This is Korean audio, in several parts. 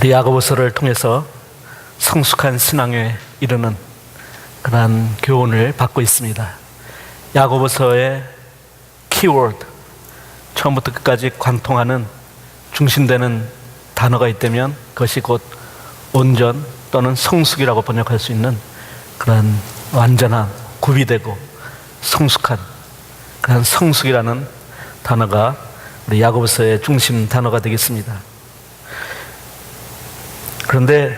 우리 야고보서를 통해서 성숙한 신앙에 이르는 그러한 교훈을 받고 있습니다. 야고보서의 키워드, 처음부터 끝까지 관통하는 중심되는 단어가 있다면 그것이 곧 온전 또는 성숙이라고 번역할 수 있는 그러한 완전한, 구비되고 성숙한 그런 성숙이라는 단어가 우리 야고보서의 중심 단어가 되겠습니다. 그런데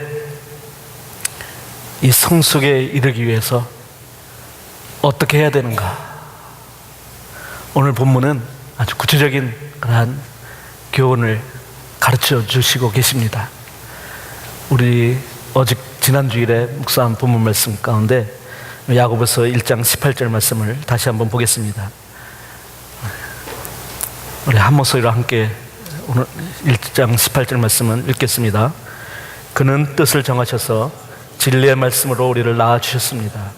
이 성숙에 이르기 위해서 어떻게 해야 되는가? 오늘 본문은 아주 구체적인 그러한 교훈을 가르쳐 주시고 계십니다. 우리 지난 주일에 묵상한 본문 말씀 가운데 야고보서 1장 18절 말씀을 다시 한번 보겠습니다. 우리 한 목소리로 함께 오늘 1장 18절 말씀을 읽겠습니다. 그는 뜻을 정하셔서 진리의 말씀으로 우리를 낳아주셨습니다.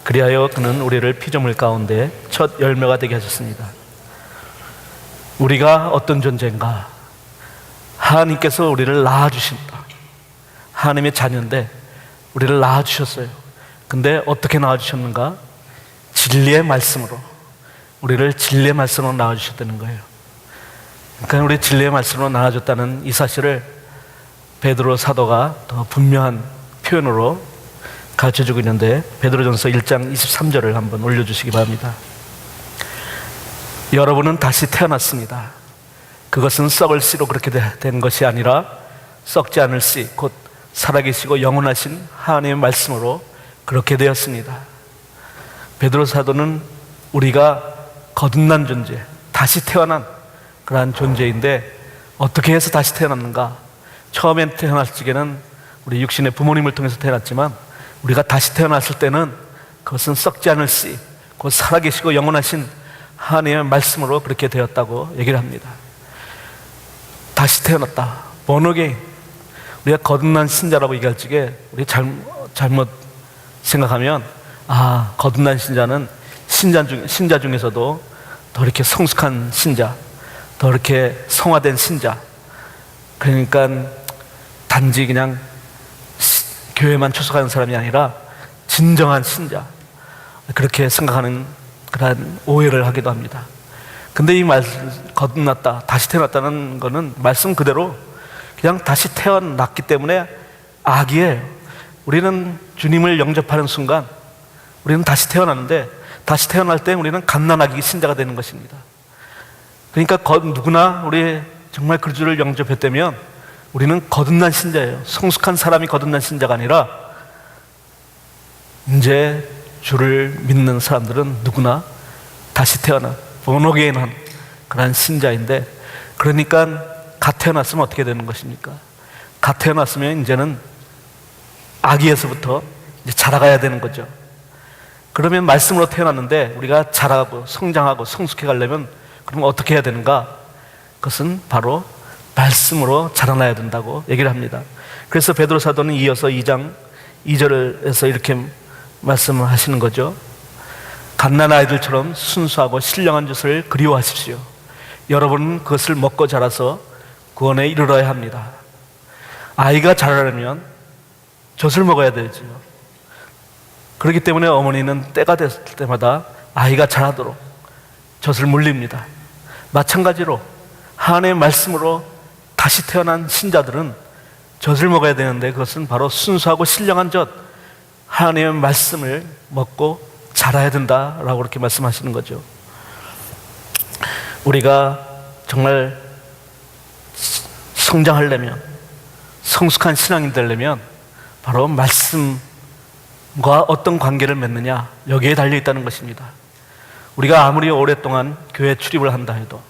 그리하여 그는 우리를 피조물 가운데 첫 열매가 되게 하셨습니다. 우리가 어떤 존재인가? 하나님께서 우리를 낳아주신다. 하나님의 자녀인데 우리를 낳아주셨어요. 근데 어떻게 낳아주셨는가? 진리의 말씀으로, 우리를 진리의 말씀으로 낳아주셨다는 거예요. 그러니까 우리 진리의 말씀으로 낳아줬다는 이 사실을 베드로 사도가 더 분명한 표현으로 가르쳐주고 있는데, 베드로전서 1장 23절을 한번 올려주시기 바랍니다. 여러분은 다시 태어났습니다. 그것은 썩을 씨로 그렇게 된 것이 아니라 썩지 않을 씨, 곧 살아계시고 영원하신 하나님의 말씀으로 그렇게 되었습니다. 베드로 사도는 우리가 거듭난 존재, 다시 태어난 그러한 존재인데 어떻게 해서 다시 태어났는가? 처음에 태어났을 적에는 우리 육신의 부모님을 통해서 태어났지만 우리가 다시 태어났을 때는 그것은 썩지 않을 씨, 곧 살아계시고 영원하신 하나님의 말씀으로 그렇게 되었다고 얘기를 합니다. 다시 태어났다, born again. 우리가 거듭난 신자라고 얘기할 적에 우리 잘못 생각하면 거듭난 신자는 신자 중에서도 더 이렇게 성숙한 신자, 더 이렇게 성화된 신자, 그러니까 단지 그냥 교회만 출석하는 사람이 아니라 진정한 신자, 그렇게 생각하는 그런 오해를 하기도 합니다. 근데 이 거듭났다, 다시 태어났다는 것은 말씀 그대로 그냥 다시 태어났기 때문에 악이에요. 우리는 주님을 영접하는 순간 우리는 다시 태어났는데, 다시 태어날 때 우리는 갓난아기 신자가 되는 것입니다. 그러니까 누구나 우리 정말 그 주를 영접했다면 우리는 거듭난 신자예요. 성숙한 사람이 거듭난 신자가 아니라 이제 주를 믿는 사람들은 누구나 다시 태어난 born again한 그런 신자인데, 그러니까 갓 태어났으면 어떻게 되는 것입니까? 갓 태어났으면 이제는 아기에서부터 이제 자라가야 되는 거죠. 그러면 말씀으로 태어났는데 우리가 자라고 성장하고 성숙해 가려면 그럼 어떻게 해야 되는가? 그것은 바로 말씀으로 자라나야 된다고 얘기를 합니다. 그래서 베드로 사도는 이어서 2장 2절에서 이렇게 말씀을 하시는 거죠. 갓난 아이들처럼 순수하고 신령한 젖을 그리워하십시오. 여러분은 그것을 먹고 자라서 구원에 이르러야 합니다. 아이가 자라려면 젖을 먹어야 되죠. 그렇기 때문에 어머니는 때가 됐을 때마다 아이가 자라도록 젖을 물립니다. 마찬가지로 하나님의 말씀으로 다시 태어난 신자들은 젖을 먹어야 되는데 그것은 바로 순수하고 신령한 젖, 하나님의 말씀을 먹고 자라야 된다라고 그렇게 말씀하시는 거죠. 우리가 정말 성장하려면, 성숙한 신앙이 되려면 바로 말씀과 어떤 관계를 맺느냐, 여기에 달려있다는 것입니다. 우리가 아무리 오랫동안 교회 출입을 한다 해도,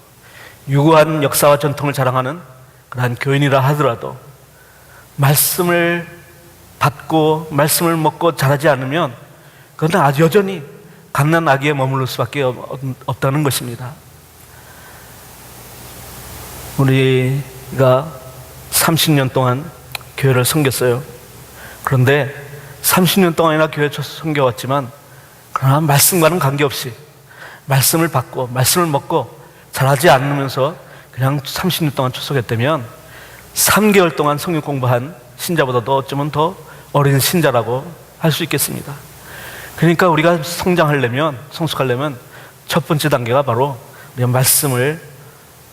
유구한 역사와 전통을 자랑하는 그러한 교인이라 하더라도 말씀을 받고 말씀을 먹고 자라지 않으면 그건 아주 여전히 갓난 아기에 머무를 수밖에 없다는 것입니다. 우리가 30년 동안 교회를 섬겼어요. 그런데 30년 동안이나 교회 섬겨왔지만 그러나 말씀과는 관계없이 말씀을 받고 말씀을 먹고 자라지 않으면서 그냥 30년 동안 출석했다면 3개월 동안 성경 공부한 신자보다도 어쩌면 더 어린 신자라고 할 수 있겠습니다. 그러니까 우리가 성장하려면, 성숙하려면 첫 번째 단계가 바로 우리가 말씀을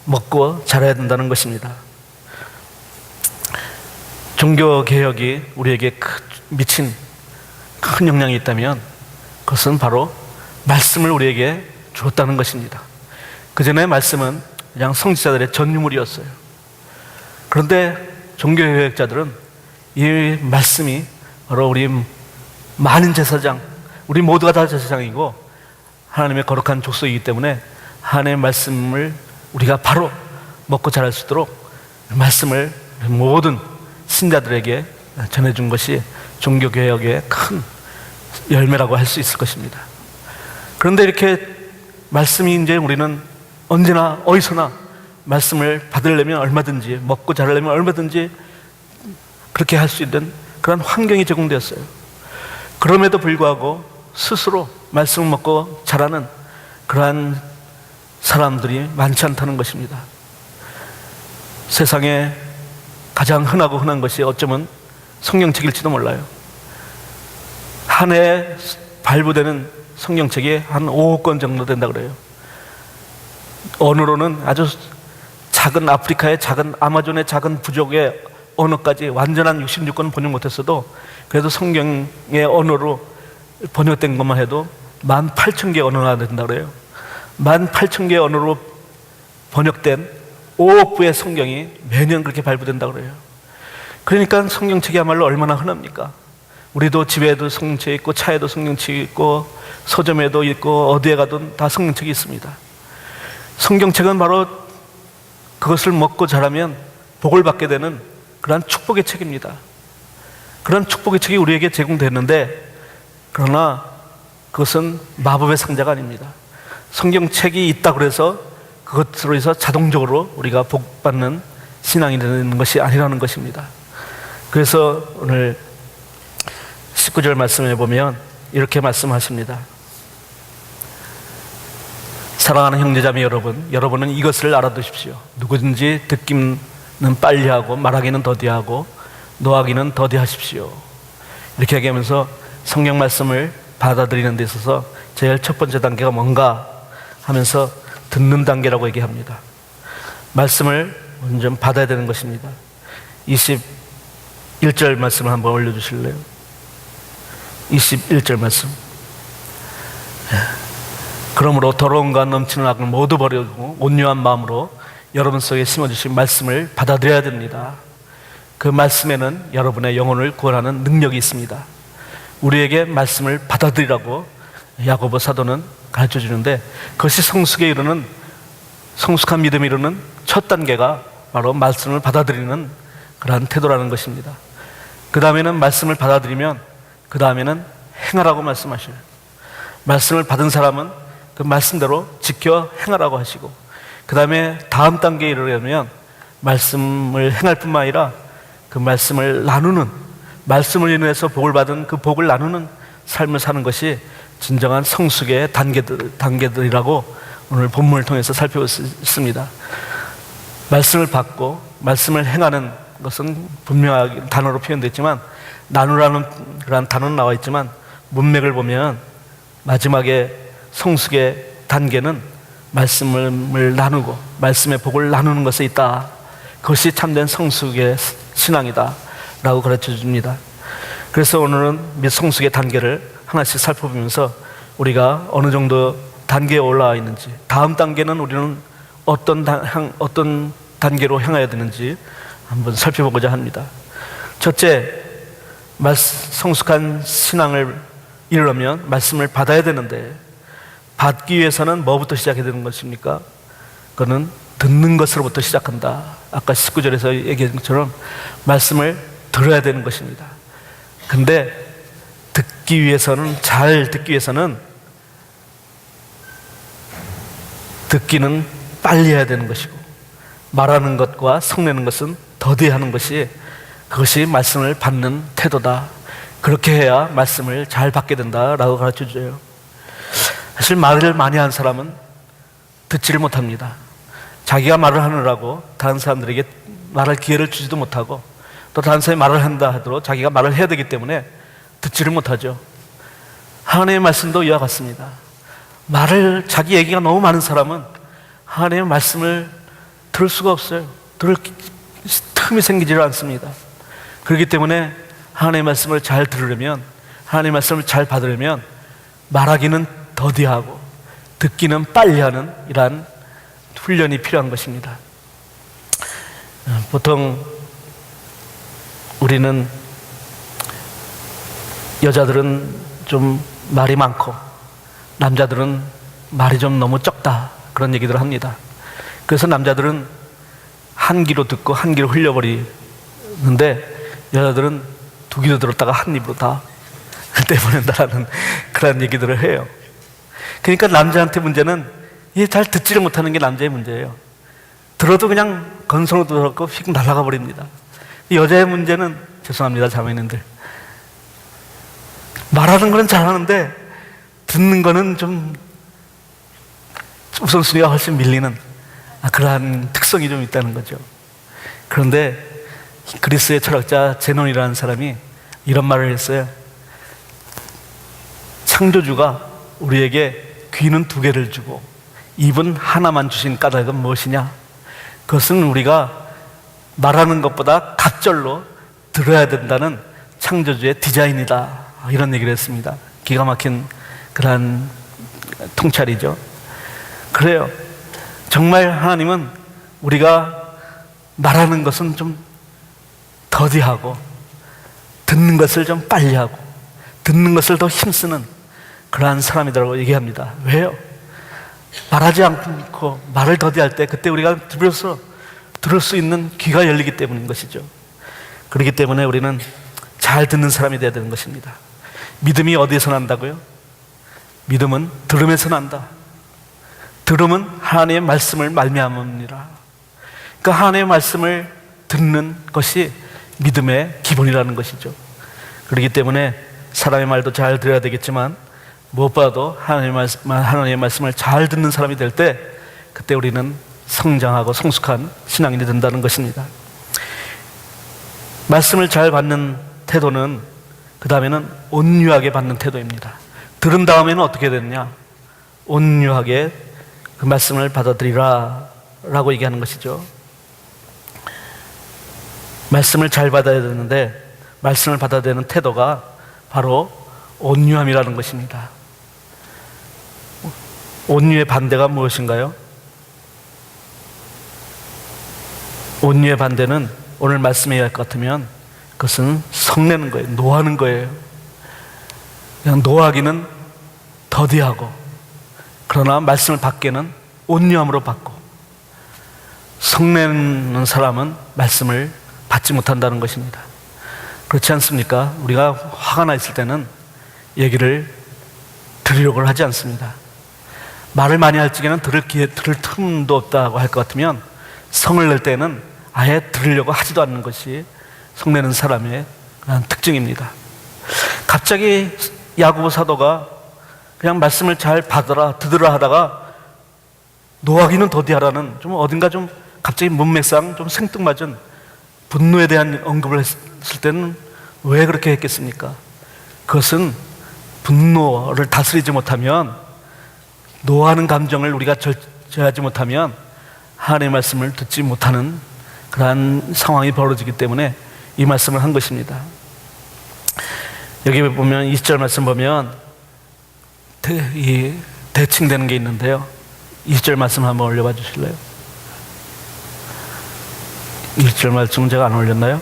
먹고 자라야 된다는 것입니다. 종교개혁이 우리에게 미친 큰 영향이 있다면 그것은 바로 말씀을 우리에게 주었다는 것입니다. 그 전에 말씀은 그냥 성지자들의 전유물이었어요. 그런데 종교개혁자들은 이 말씀이 바로 우리 많은 제사장, 우리 모두가 다 제사장이고 하나님의 거룩한 족속이기 때문에 하나님의 말씀을 우리가 바로 먹고 자랄 수 있도록 말씀을 모든 신자들에게 전해준 것이 종교개혁의 큰 열매라고 할 수 있을 것입니다. 그런데 이렇게 말씀이 이제 우리는 언제나 어디서나 말씀을 받으려면 얼마든지, 먹고 자라려면 얼마든지 그렇게 할 수 있는 그런 환경이 제공되었어요. 그럼에도 불구하고 스스로 말씀을 먹고 자라는 그러한 사람들이 많지 않다는 것입니다. 세상에 가장 흔하고 흔한 것이 어쩌면 성경책일지도 몰라요. 한 해에 발부되는 성경책이 한 5억 권 정도 된다 그래요. 언어로는 아주 작은 아프리카의 작은 아마존의 작은 부족의 언어까지 완전한 66권 번역 못했어도 그래도 성경의 언어로 번역된 것만 해도 18,000개 언어가 된다 그래요. 18,000개 언어로 번역된 5억 부의 성경이 매년 그렇게 발부된다 그래요. 그러니까 성경책이야말로 얼마나 흔합니까? 우리도 집에도 성경책이 있고 차에도 성경책이 있고 서점에도 있고 어디에 가든 다 성경책이 있습니다. 성경책은 바로 그것을 먹고 자라면 복을 받게 되는 그러한 축복의 책입니다. 그런 축복의 책이 우리에게 제공되는데, 그러나 그것은 마법의 상자가 아닙니다. 성경책이 있다고 해서 그것으로 해서 자동적으로 우리가 복받는 신앙이 되는 것이 아니라는 것입니다. 그래서 오늘 19절 말씀에 보면 이렇게 말씀하십니다. 사랑하는 형제자매 여러분, 여러분은 이것을 알아두십시오. 누구든지 듣기는 빨리 하고 말하기는 더디하고 노하기는 더디하십시오. 이렇게 얘기하면서 성경 말씀을 받아들이는 데 있어서 제일 첫 번째 단계가 뭔가 하면서 듣는 단계라고 얘기합니다. 말씀을 먼저 받아야 되는 것입니다. 21절 말씀을 한번 올려주실래요? 21절 말씀. 그러므로 더러움과 넘치는 악을 모두 버리고 온유한 마음으로 여러분 속에 심어주신 말씀을 받아들여야 됩니다. 그 말씀에는 여러분의 영혼을 구원하는 능력이 있습니다. 우리에게 말씀을 받아들이라고 야고보 사도는 가르쳐 주는데, 그것이 성숙에 이르는, 성숙한 믿음에 이르는 첫 단계가 바로 말씀을 받아들이는 그러한 태도라는 것입니다. 그 다음에는 말씀을 받아들이면 그 다음에는 행하라고 말씀하셔요. 말씀을 받은 사람은 그 말씀대로 지켜 행하라고 하시고, 그 다음에 다음 단계에 이르려면 말씀을 행할 뿐만 아니라 그 말씀을 나누는, 말씀을 인해서 복을 받은 그 복을 나누는 삶을 사는 것이 진정한 성숙의 단계들이라고 오늘 본문을 통해서 살펴봤습니다. 말씀을 받고 말씀을 행하는 것은 분명하게 단어로 표현됐지만, 나누라는 그런 단어는 나와 있지만 문맥을 보면 마지막에 성숙의 단계는 말씀을 나누고 말씀의 복을 나누는 것에 있다. 그것이 참된 성숙의 신앙이다 라고 가르쳐 줍니다. 그래서 오늘은 성숙의 단계를 하나씩 살펴보면서 우리가 어느 정도 단계에 올라와 있는지, 다음 단계는 우리는 어떤 단계로 향해야 되는지 한번 살펴보고자 합니다. 첫째, 성숙한 신앙을 이루려면 말씀을 받아야 되는데, 받기 위해서는 뭐부터 시작해야 되는 것입니까? 그거는 듣는 것으로부터 시작한다. 아까 19절에서 얘기한 것처럼 말씀을 들어야 되는 것입니다. 근데 듣기 위해서는, 잘 듣기 위해서는 듣기는 빨리 해야 되는 것이고, 말하는 것과 성내는 것은 더디하는 것이, 그것이 말씀을 받는 태도다. 그렇게 해야 말씀을 잘 받게 된다라고 가르쳐 줘요. 사실 말을 많이 한 사람은 듣지를 못합니다. 자기가 말을 하느라고 다른 사람들에게 말할 기회를 주지도 못하고 또 다른 사람이 말을 한다 하더라도 자기가 말을 해야 되기 때문에 듣지를 못하죠. 하나님의 말씀도 이와 같습니다. 자기 얘기가 너무 많은 사람은 하나님의 말씀을 들을 수가 없어요. 들을 틈이 생기지를 않습니다. 그렇기 때문에 하나님의 말씀을 잘 들으려면, 하나님의 말씀을 잘 받으려면 말하기는 더디하고 듣기는 빨리 하는 이러한 훈련이 필요한 것입니다. 보통 우리는 여자들은 좀 말이 많고 남자들은 말이 좀 너무 적다 그런 얘기들을 합니다. 그래서 남자들은 한 귀로 듣고 한 귀로 흘려버리는데 여자들은 두 귀로 들었다가 한 입으로 다 내보낸다라는 그런 얘기들을 해요. 그러니까 남자한테 문제는 이게 잘 듣지를 못하는 게 남자의 문제예요. 들어도 그냥 건성으로 들었고 휙 날아가 버립니다. 여자의 문제는, 죄송합니다 자매님들, 말하는 거는 잘하는데 듣는 거는 좀 우선순위가 훨씬 밀리는 그러한 특성이 좀 있다는 거죠. 그런데 그리스의 철학자 제논이라는 사람이 이런 말을 했어요. 창조주가 우리에게 귀는 두 개를 주고 입은 하나만 주신 까닭은 무엇이냐? 그것은 우리가 말하는 것보다 갑절로 들어야 된다는 창조주의 디자인이다, 이런 얘기를 했습니다. 기가 막힌 그러한 통찰이죠. 그래요. 정말 하나님은 우리가 말하는 것은 좀 더디하고 듣는 것을 좀 빨리 하고 듣는 것을 더 힘쓰는 그러한 사람이라고 얘기합니다. 왜요? 말하지 않고 말을 더디할 때 그때 우리가 들을 수 있는 귀가 열리기 때문인 것이죠. 그렇기 때문에 우리는 잘 듣는 사람이 되어야 되는 것입니다. 믿음이 어디에서 난다고요? 믿음은 들음에서 난다. 들음은 하나님의 말씀을 말미암으니라. 그러니까 하나님의 말씀을 듣는 것이 믿음의 기본이라는 것이죠. 그렇기 때문에 사람의 말도 잘 들어야 되겠지만 무엇보다도 하나님의 말씀을 잘 듣는 사람이 될 때 그때 우리는 성장하고 성숙한 신앙인이 된다는 것입니다. 말씀을 잘 받는 태도는 그 다음에는 온유하게 받는 태도입니다. 들은 다음에는 어떻게 되느냐? 온유하게 그 말씀을 받아들이라 라고 얘기하는 것이죠. 말씀을 잘 받아야 되는데 말씀을 받아야 되는 태도가 바로 온유함이라는 것입니다. 온유의 반대가 무엇인가요? 온유의 반대는 오늘 말씀에 의할 것 같으면 그것은 성내는 거예요. 노하는 거예요. 그냥 노하기는 더디하고 그러나 말씀을 받기는 온유함으로 받고, 성내는 사람은 말씀을 받지 못한다는 것입니다. 그렇지 않습니까? 우리가 화가 나 있을 때는 얘기를 들으려고 하지 않습니다. 말을 많이 할 적에는 들을 틈도 없다고 할 것 같으면 성을 낼 때는 아예 들으려고 하지도 않는 것이 성내는 사람의 특징입니다. 갑자기 야고보 사도가 그냥 말씀을 잘 듣으라 하다가 노하기는 더디하라는 좀 어딘가 좀 갑자기 문맥상 좀 생뚱맞은 분노에 대한 언급을 했을 때는 왜 그렇게 했겠습니까? 그것은 분노를 다스리지 못하면, 노하는 감정을 우리가 절제하지 못하면 하나님의 말씀을 듣지 못하는 그러한 상황이 벌어지기 때문에 이 말씀을 한 것입니다. 여기 보면 20절 말씀 보면 대칭되는 게 있는데요. 20절 말씀 한번 올려봐 주실래요? 20절 말씀은 제가 안 올렸나요?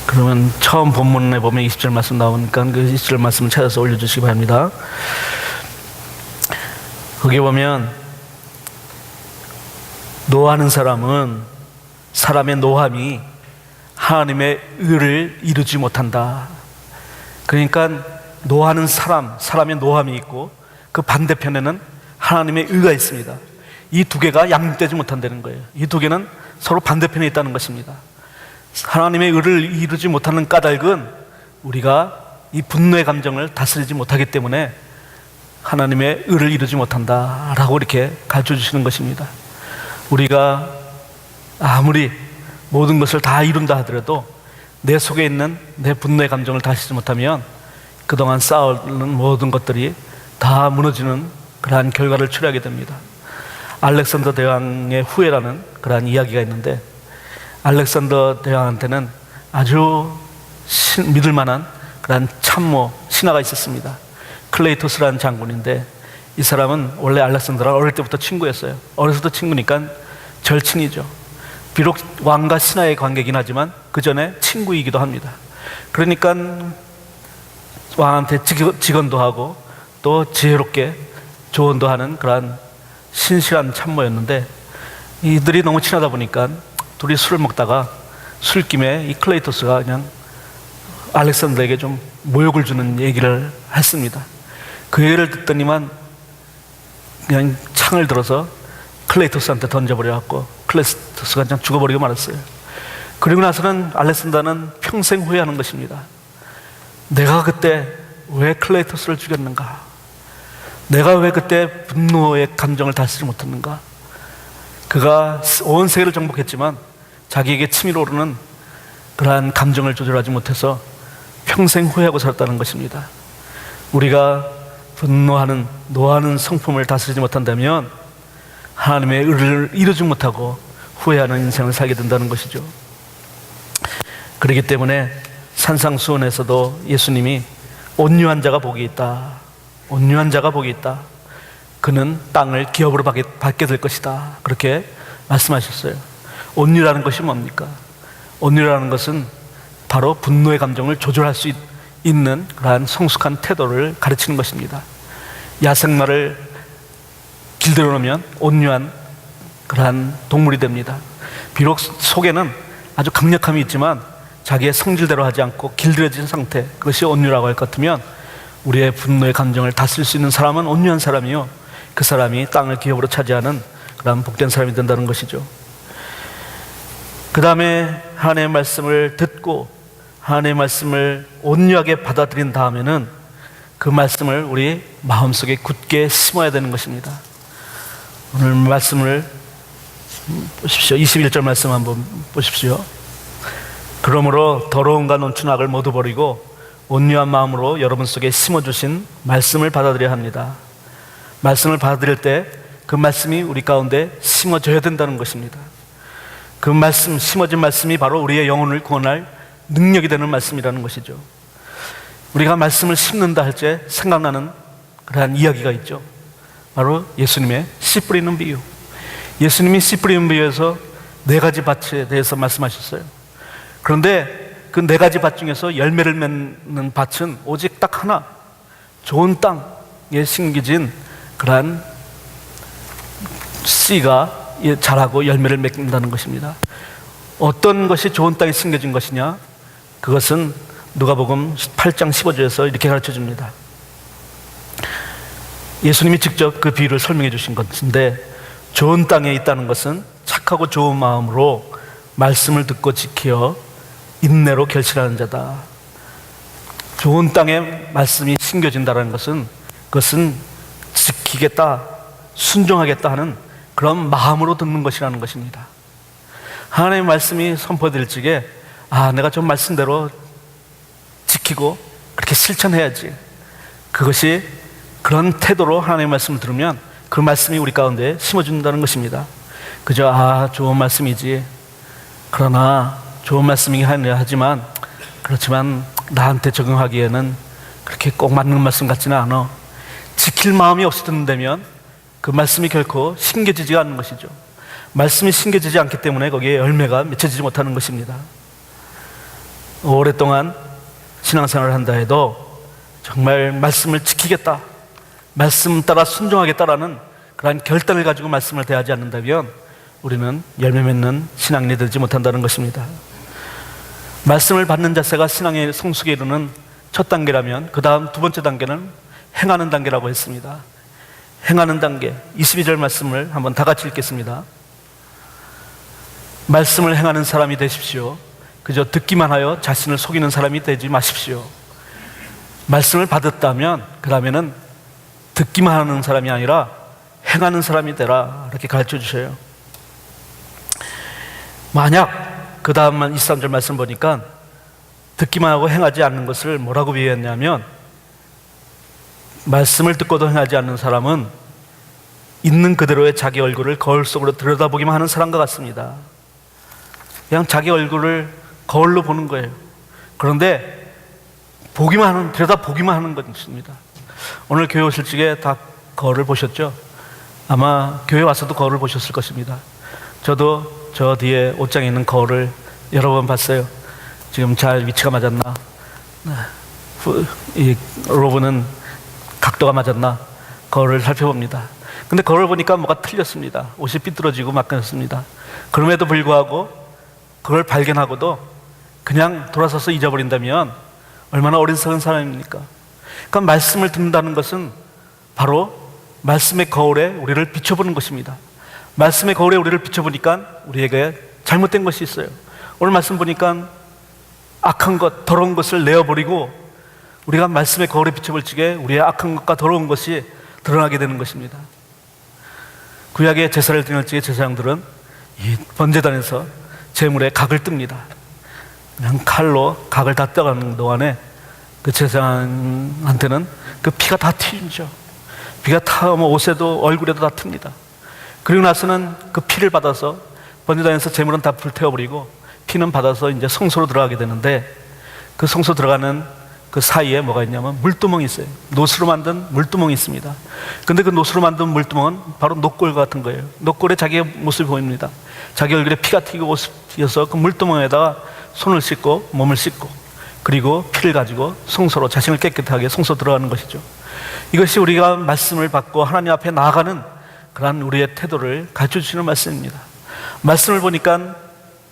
그러면 처음 본문에 보면 20절 말씀 나오니까 그 20절 말씀을 찾아서 올려주시기 바랍니다. 거기 보면 노하는 사람은 사람의 노함이 하나님의 의를 이루지 못한다. 그러니까 노하는 사람의 노함이 있고 그 반대편에는 하나님의 의가 있습니다. 이 두 개가 양립되지 못한다는 거예요. 이 두 개는 서로 반대편에 있다는 것입니다. 하나님의 의를 이루지 못하는 까닭은 우리가 이 분노의 감정을 다스리지 못하기 때문에 하나님의 의를 이루지 못한다라고 이렇게 가르쳐 주시는 것입니다. 우리가 아무리 모든 것을 다 이룬다 하더라도 내 속에 있는 내 분노의 감정을 다스리지 못하면 그동안 쌓아오는 모든 것들이 다 무너지는 그러한 결과를 초래하게 됩니다. 알렉산더 대왕의 후예라는 그러한 이야기가 있는데, 알렉산더 대왕한테는 아주 믿을 만한 그러한 참모 신하가 있었습니다. 클레이토스라는 장군인데, 이 사람은 원래 알렉산더랑 어릴 때부터 친구였어요. 어려서부터 친구니까 절친이죠. 비록 왕과 신하의 관계이긴 하지만 그 전에 친구이기도 합니다. 그러니까 왕한테 직언도 하고 또 지혜롭게 조언도 하는 그러한 신실한 참모였는데, 이들이 너무 친하다 보니까 둘이 술을 먹다가 술김에 이 클레이토스가 그냥 알렉산더에게 좀 모욕을 주는 얘기를 했습니다. 그 얘기를 듣더니만 그냥 창을 들어서 클레이토스한테 던져버려 갖고 클레이토스가 그냥 죽어버리고 말았어요. 그리고 나서는 알렉산더는 평생 후회하는 것입니다. 내가 그때 왜 클레이토스를 죽였는가? 내가 왜 그때 분노의 감정을 다스리지 못했는가? 그가 온 세계를 정복했지만 자기에게 치밀어 오르는 그러한 감정을 조절하지 못해서 평생 후회하고 살았다는 것입니다. 우리가 분노하는, 노하는 성품을 다스리지 못한다면 하나님의 의를 이루지 못하고 후회하는 인생을 살게 된다는 것이죠. 그렇기 때문에 산상수훈에서도 예수님이 온유한 자가 복이 있다, 온유한 자가 복이 있다, 그는 땅을 기업으로 받게 될 것이다, 그렇게 말씀하셨어요. 온유라는 것이 뭡니까? 온유라는 것은 바로 분노의 감정을 조절할 수 있는 그러한 성숙한 태도를 가르치는 것입니다. 야생마를 길들여 놓으면 온유한 그러한 동물이 됩니다. 비록 속에는 아주 강력함이 있지만 자기의 성질대로 하지 않고 길들여진 상태, 그것이 온유라고 할 것 같으면 우리의 분노의 감정을 다스릴 수 있는 사람은 온유한 사람이요, 그 사람이 땅을 기업으로 차지하는 그런 복된 사람이 된다는 것이죠. 그 다음에 하나님의 말씀을 듣고 하나님의 말씀을 온유하게 받아들인 다음에는 그 말씀을 우리 마음속에 굳게 심어야 되는 것입니다. 오늘 말씀을 보십시오. 21절 말씀 한번 보십시오. 그러므로 더러움과 논춘 악을 모두 버리고 온유한 마음으로 여러분 속에 심어주신 말씀을 받아들여야 합니다. 말씀을 받아들일 때 그 말씀이 우리 가운데 심어져야 된다는 것입니다. 그 말씀, 심어진 말씀이 바로 우리의 영혼을 구원할 능력이 되는 말씀이라는 것이죠. 우리가 말씀을 심는다 할 때 생각나는 그러한 이야기가 있죠. 바로 예수님의 씨 뿌리는 비유. 예수님이 씨 뿌리는 비유에서 4가지 밭에 대해서 말씀하셨어요. 그런데 그 4가지 밭 중에서 열매를 맺는 밭은 오직 딱 하나, 좋은 땅에 심겨진 그러한 씨가 자라고 열매를 맺는다는 것입니다. 어떤 것이 좋은 땅에 심겨진 것이냐? 그것은 누가복음 8장 15절에서 이렇게 가르쳐 줍니다. 예수님이 직접 그 비유를 설명해 주신 것인데, 좋은 땅에 있다는 것은 착하고 좋은 마음으로 말씀을 듣고 지켜 인내로 결실하는 자다. 좋은 땅에 말씀이 심겨진다는 것은 그것은 지키겠다, 순종하겠다 하는 그런 마음으로 듣는 것이라는 것입니다. 하나님의 말씀이 선포될 적에 내가 좀 말씀대로 지키고 그렇게 실천해야지, 그것이 그런 태도로 하나님의 말씀을 들으면 그 말씀이 우리 가운데 심어준다는 것입니다. 그저 좋은 말씀이지, 그러나 좋은 말씀이긴 하지만 그렇지만 나한테 적용하기에는 그렇게 꼭 맞는 말씀 같지는 않아, 지킬 마음이 없이 듣는다면 그 말씀이 결코 심겨지지가 않는 것이죠. 말씀이 심겨지지 않기 때문에 거기에 열매가 맺혀지지 못하는 것입니다. 오랫동안 신앙생활을 한다 해도 정말 말씀을 지키겠다, 말씀 따라 순종하겠다라는 그런 결단을 가지고 말씀을 대하지 않는다면 우리는 열매 맺는 신앙인이 되지 못한다는 것입니다. 말씀을 받는 자세가 신앙의 성숙에 이르는 첫 단계라면 그 다음 2번째 단계는 행하는 단계라고 했습니다. 행하는 단계, 22절 말씀을 한번 다 같이 읽겠습니다. 말씀을 행하는 사람이 되십시오. 그저 듣기만 하여 자신을 속이는 사람이 되지 마십시오. 말씀을 받았다면 그 다음에는 듣기만 하는 사람이 아니라 행하는 사람이 되라, 이렇게 가르쳐 주셔요. 만약 그 다음만 23절 말씀 보니까 듣기만 하고 행하지 않는 것을 뭐라고 비유했냐면, 말씀을 듣고도 행하지 않는 사람은 있는 그대로의 자기 얼굴을 거울 속으로 들여다보기만 하는 사람과 같습니다. 그냥 자기 얼굴을 거울로 보는 거예요. 그런데 들여다보기만 하는 것입니다. 오늘 교회 오실 적에 다 거울을 보셨죠? 아마 교회 와서도 거울을 보셨을 것입니다. 저도 저 뒤에 옷장에 있는 거울을 여러 번 봤어요. 지금 잘 위치가 맞았나, 이 로브는 각도가 맞았나, 거울을 살펴봅니다. 근데 거울을 보니까 뭐가 틀렸습니다. 옷이 삐뚤어지고 막혔습니다. 그럼에도 불구하고 그걸 발견하고도 그냥 돌아서서 잊어버린다면 얼마나 어리석은 사람입니까? 그러니까 말씀을 듣는다는 것은 바로 말씀의 거울에 우리를 비춰보는 것입니다. 말씀의 거울에 우리를 비춰보니까 우리에게 잘못된 것이 있어요. 오늘 말씀 보니까 악한 것, 더러운 것을 내어버리고 우리가 말씀의 거울에 비춰볼 적에 우리의 악한 것과 더러운 것이 드러나게 되는 것입니다. 구약의 제사를 드릴 적에 제사장들은 이 번제단에서 제물에 각을 뜹니다. 그냥 칼로 각을 다 떠가는 동안에 그 제사장한테는 그 피가 다 튀죠. 피가 타 옷에도 얼굴에도 다 틉니다. 그리고 나서는 그 피를 받아서 번제단에서 제물은 다 불태워버리고 피는 받아서 이제 성소로 들어가게 되는데, 그 성소 들어가는 그 사이에 뭐가 있냐면 물두멍이 있어요. 노수로 만든 물두멍이 있습니다. 근데 그 노수로 만든 물두멍은 바로 녹골 같은 거예요. 녹골에 자기의 모습이 보입니다. 자기 얼굴에 피가 튀고 옷이 튀어서 그 물두멍에다가 손을 씻고 몸을 씻고 그리고 피를 가지고 성소로 자신을 깨끗하게 성소 들어가는 것이죠. 이것이 우리가 말씀을 받고 하나님 앞에 나아가는 그러한 우리의 태도를 가르쳐 주시는 말씀입니다. 말씀을 보니까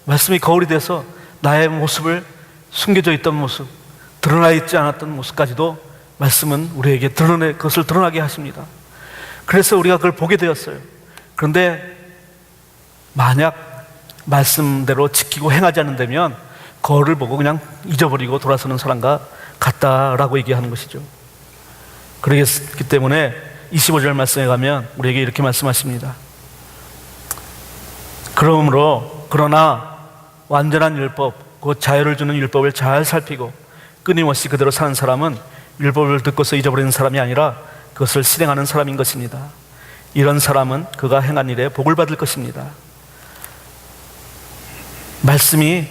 말씀이 거울이 돼서 나의 모습을, 숨겨져 있던 모습, 드러나 있지 않았던 모습까지도 말씀은 우리에게 그것을 드러나게 하십니다. 그래서 우리가 그걸 보게 되었어요. 그런데 만약 말씀대로 지키고 행하지 않는다면 거울을 보고 그냥 잊어버리고 돌아서는 사람과 같다라고 얘기하는 것이죠. 그렇기 때문에 25절 말씀에 가면 우리에게 이렇게 말씀하십니다. 그러나 완전한 율법, 곧 자유를 주는 율법을 잘 살피고 끊임없이 그대로 사는 사람은 율법을 듣고서 잊어버리는 사람이 아니라 그것을 실행하는 사람인 것입니다. 이런 사람은 그가 행한 일에 복을 받을 것입니다. 말씀이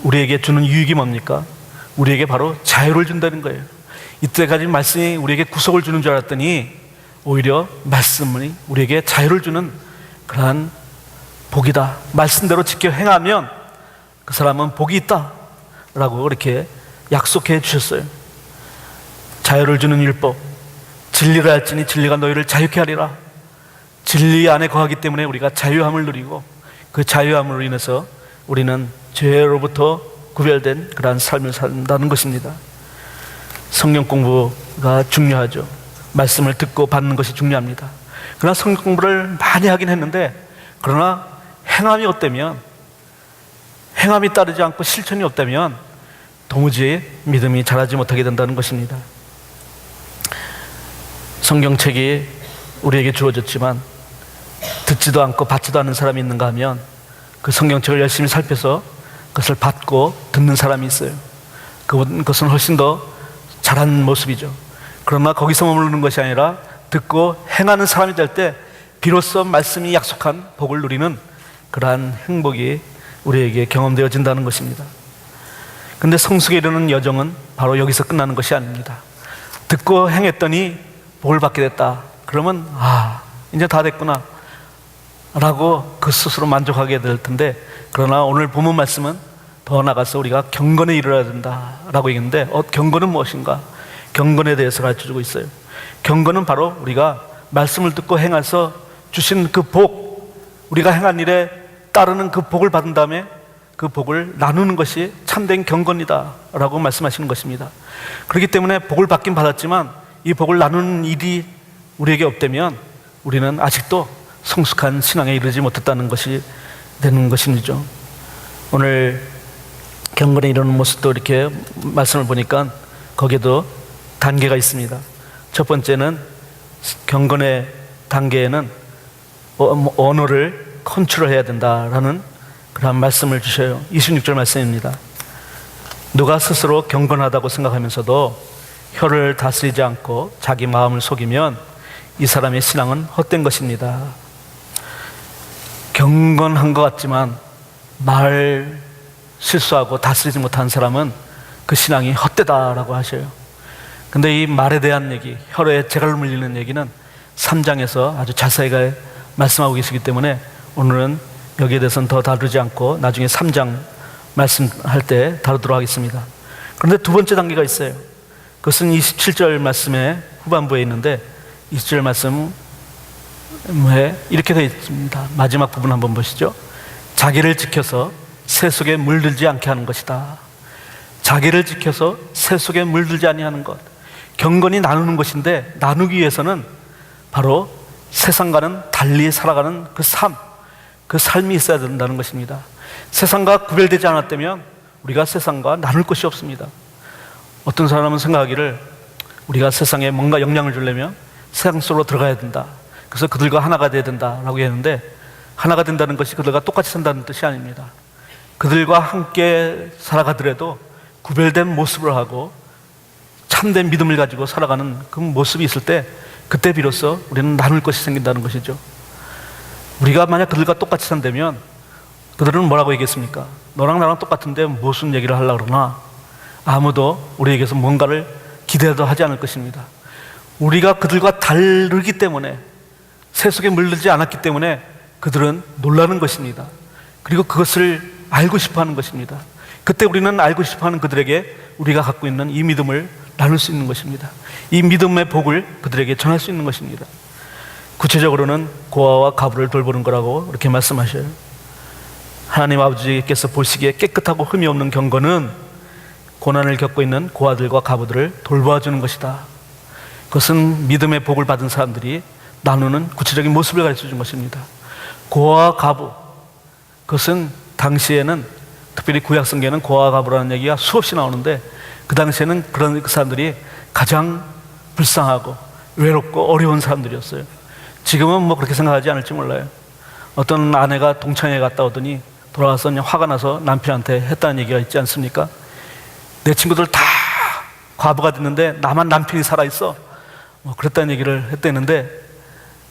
우리에게 주는 유익이 뭡니까? 우리에게 바로 자유를 준다는 거예요. 이때까지 말씀이 우리에게 구속을 주는 줄 알았더니 오히려 말씀이 우리에게 자유를 주는 그러한 복이다. 말씀대로 지켜 행하면 그 사람은 복이 있다 라고 그렇게 약속해 주셨어요. 자유를 주는 율법, 진리를 알지니 진리가 너희를 자유케 하리라. 진리 안에 거하기 때문에 우리가 자유함을 누리고 그 자유함으로 인해서 우리는 죄로부터 구별된 그러한 삶을 산다는 것입니다. 성경 공부가 중요하죠. 말씀을 듣고 받는 것이 중요합니다. 그러나 성경 공부를 많이 하긴 했는데, 그러나 행함이 없다면, 행함이 따르지 않고 실천이 없다면 도무지 믿음이 자라지 못하게 된다는 것입니다. 성경책이 우리에게 주어졌지만 듣지도 않고 받지도 않는 사람이 있는가 하면 그 성경책을 열심히 살펴서 그것을 받고 듣는 사람이 있어요. 그것은 훨씬 더 잘한 모습이죠. 그러나 거기서 머무르는 것이 아니라 듣고 행하는 사람이 될 때 비로소 말씀이 약속한 복을 누리는 그러한 행복이 우리에게 경험되어진다는 것입니다. 근데 성숙에 이르는 여정은 바로 여기서 끝나는 것이 아닙니다. 듣고 행했더니 복을 받게 됐다. 그러면 이제 다 됐구나 라고 그 스스로 만족하게 될 텐데, 그러나 오늘 본문 말씀은 더 나가서 우리가 경건에 이르러야 된다라고 얘기했는데, 경건은 무엇인가? 경건에 대해서 가르쳐주고 있어요. 경건은 바로 우리가 말씀을 듣고 행해서 주신 그 복, 우리가 행한 일에 따르는 그 복을 받은 다음에 그 복을 나누는 것이 참된 경건이다 라고 말씀하시는 것입니다. 그렇기 때문에 복을 받긴 받았지만 이 복을 나누는 일이 우리에게 없다면 우리는 아직도 성숙한 신앙에 이르지 못했다는 것이 되는 것이죠. 오늘 경건에 이르는 모습도 이렇게 말씀을 보니까 거기에도 단계가 있습니다. 첫 번째는 경건의 단계에는 언어를 컨트롤해야 된다라는 그런 말씀을 주셔요. 26절 말씀입니다. 누가 스스로 경건하다고 생각하면서도 혀를 다스리지 않고 자기 마음을 속이면 이 사람의 신앙은 헛된 것입니다. 경건한 것 같지만 말 실수하고 다스리지 못한 사람은 그 신앙이 헛되다라고 하셔요. 근데 이 말에 대한 얘기, 혀에 재갈을 물리는 얘기는 3장에서 아주 자세히 말씀하고 계시기 때문에 오늘은 여기에 대해서는 더 다루지 않고 나중에 3장 말씀할 때 다루도록 하겠습니다. 그런데 두 번째 단계가 있어요. 그것은 27절 말씀의 후반부에 있는데 20절 말씀에 이렇게 되어 있습니다. 마지막 부분 한번 보시죠. 자기를 지켜서 새 속에 물들지 않게 하는 것이다. 자기를 지켜서 새 속에 물들지 아니하는 것. 경건이 나누는 것인데 나누기 위해서는 바로 세상과는 달리 살아가는 그 삶이 있어야 된다는 것입니다. 세상과 구별되지 않았다면 우리가 세상과 나눌 것이 없습니다. 어떤 사람은 생각하기를 우리가 세상에 뭔가 영향을 주려면 세상 속으로 들어가야 된다. 그래서 그들과 하나가 돼야 된다라고 했는데 하나가 된다는 것이 그들과 똑같이 산다는 뜻이 아닙니다. 그들과 함께 살아가더라도 구별된 모습을 하고 참된 믿음을 가지고 살아가는 그 모습이 있을 때 그때 비로소 우리는 나눌 것이 생긴다는 것이죠. 우리가 만약 그들과 똑같이 산다면 그들은 뭐라고 얘기했습니까? 너랑 나랑 똑같은데 무슨 얘기를 하려고 그러나 아무도 우리에게서 뭔가를 기대도 하지 않을 것입니다. 우리가 그들과 다르기 때문에 새 속에 물들지 않았기 때문에 그들은 놀라는 것입니다. 그리고 그것을 알고 싶어하는 것입니다. 그때 우리는 알고 싶어하는 그들에게 우리가 갖고 있는 이 믿음을 나눌 수 있는 것입니다. 이 믿음의 복을 그들에게 전할 수 있는 것입니다. 구체적으로는 고아와 가부를 돌보는 거라고 이렇게 말씀하셔요. 하나님 아버지께서 보시기에 깨끗하고 흠이 없는 경건은 고난을 겪고 있는 고아들과 가부들을 돌보아주는 것이다. 그것은 믿음의 복을 받은 사람들이 나누는 구체적인 모습을 가르쳐 준 것입니다. 고아와 가부, 그것은 당시에는 특별히 구약성경에는 고아와 가부라는 얘기가 수없이 나오는데 그 당시에는 그런 그 사람들이 가장 불쌍하고 외롭고 어려운 사람들이었어요. 지금은 뭐 그렇게 생각하지 않을지 몰라요. 어떤 아내가 동창회 갔다 오더니 돌아와서 그냥 화가 나서 남편한테 했다는 얘기가 있지 않습니까? 내 친구들 다 과부가 됐는데 나만 남편이 살아있어. 뭐 그랬다는 얘기를 했다는데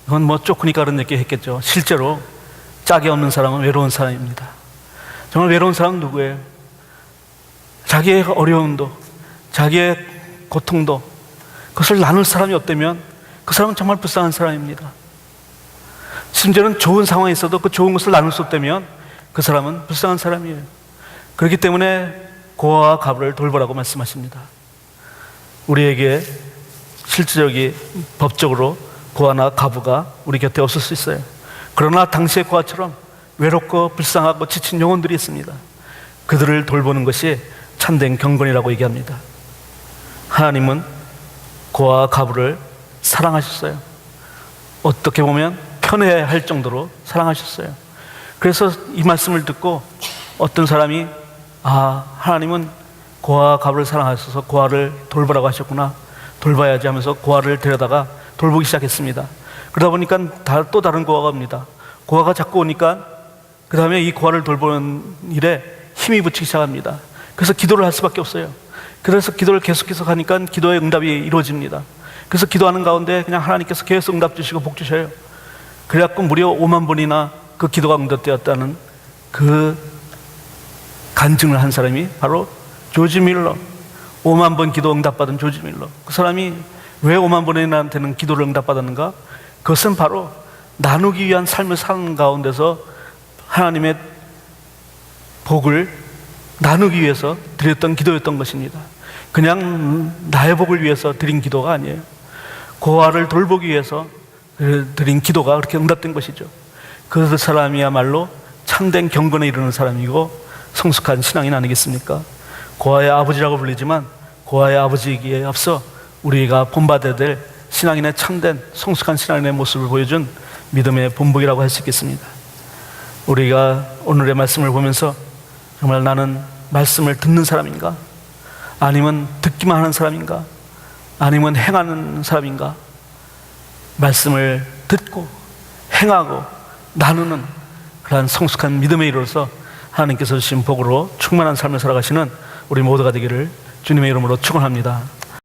그건 뭐 쪼크니까 그런 얘기 했겠죠. 실제로 짝이 없는 사람은 외로운 사람입니다. 정말 외로운 사람은 누구예요? 자기의 어려움도 자기의 고통도 그것을 나눌 사람이 없다면 그 사람은 정말 불쌍한 사람입니다. 심지어는 좋은 상황에 있어도 그 좋은 것을 나눌 수 없다면 그 사람은 불쌍한 사람이에요. 그렇기 때문에 고아와 가부를 돌보라고 말씀하십니다. 우리에게 실질적인 법적으로 고아나 가부가 우리 곁에 없을 수 있어요. 그러나 당시의 고아처럼 외롭고 불쌍하고 지친 영혼들이 있습니다. 그들을 돌보는 것이 참된 경건이라고 얘기합니다. 하나님은 고아와 가부를 사랑하셨어요. 어떻게 보면 편애할 정도로 사랑하셨어요. 그래서 이 말씀을 듣고 어떤 사람이 하나님은 고아와 가부를 사랑하셔서 고아를 돌보라고 하셨구나, 돌봐야지 하면서 고아를 데려다가 돌보기 시작했습니다. 그러다 보니까 또 다른 고아가 옵니다. 고아가 자꾸 오니까 그 다음에 이 고아를 돌보는 일에 힘이 붙이기 시작합니다. 그래서 기도를 할 수밖에 없어요. 그래서 기도를 계속해서 하니까 기도의 응답이 이루어집니다. 그래서 기도하는 가운데 그냥 하나님께서 계속 응답 주시고 복 주셔요. 그래갖고 무려 5만 번이나 그 기도가 응답되었다는 그 간증을 한 사람이 바로 조지 밀러. 5만 번 기도 응답받은 조지 밀러. 그 사람이 왜 5만 번이나 되는 기도를 응답받았는가? 그것은 바로 나누기 위한 삶을 사는 가운데서 하나님의 복을 나누기 위해서 드렸던 기도였던 것입니다. 그냥 나의 복을 위해서 드린 기도가 아니에요. 고아를 돌보기 위해서 드린 기도가 그렇게 응답된 것이죠. 그 사람이야말로 참된 경건에 이르는 사람이고 성숙한 신앙인 아니겠습니까? 고아의 아버지라고 불리지만 고아의 아버지이기에 앞서 우리가 본받아야 될 신앙인의 참된 성숙한 신앙인의 모습을 보여준 믿음의 본보기라고 할 수 있겠습니다. 우리가 오늘의 말씀을 보면서 정말 나는 말씀을 듣는 사람인가? 아니면 듣기만 하는 사람인가? 아니면 행하는 사람인가? 말씀을 듣고 행하고 나누는 그러한 성숙한 믿음의 이로서 하나님께서 주신 복으로 충만한 삶을 살아가시는 우리 모두가 되기를 주님의 이름으로 축원합니다.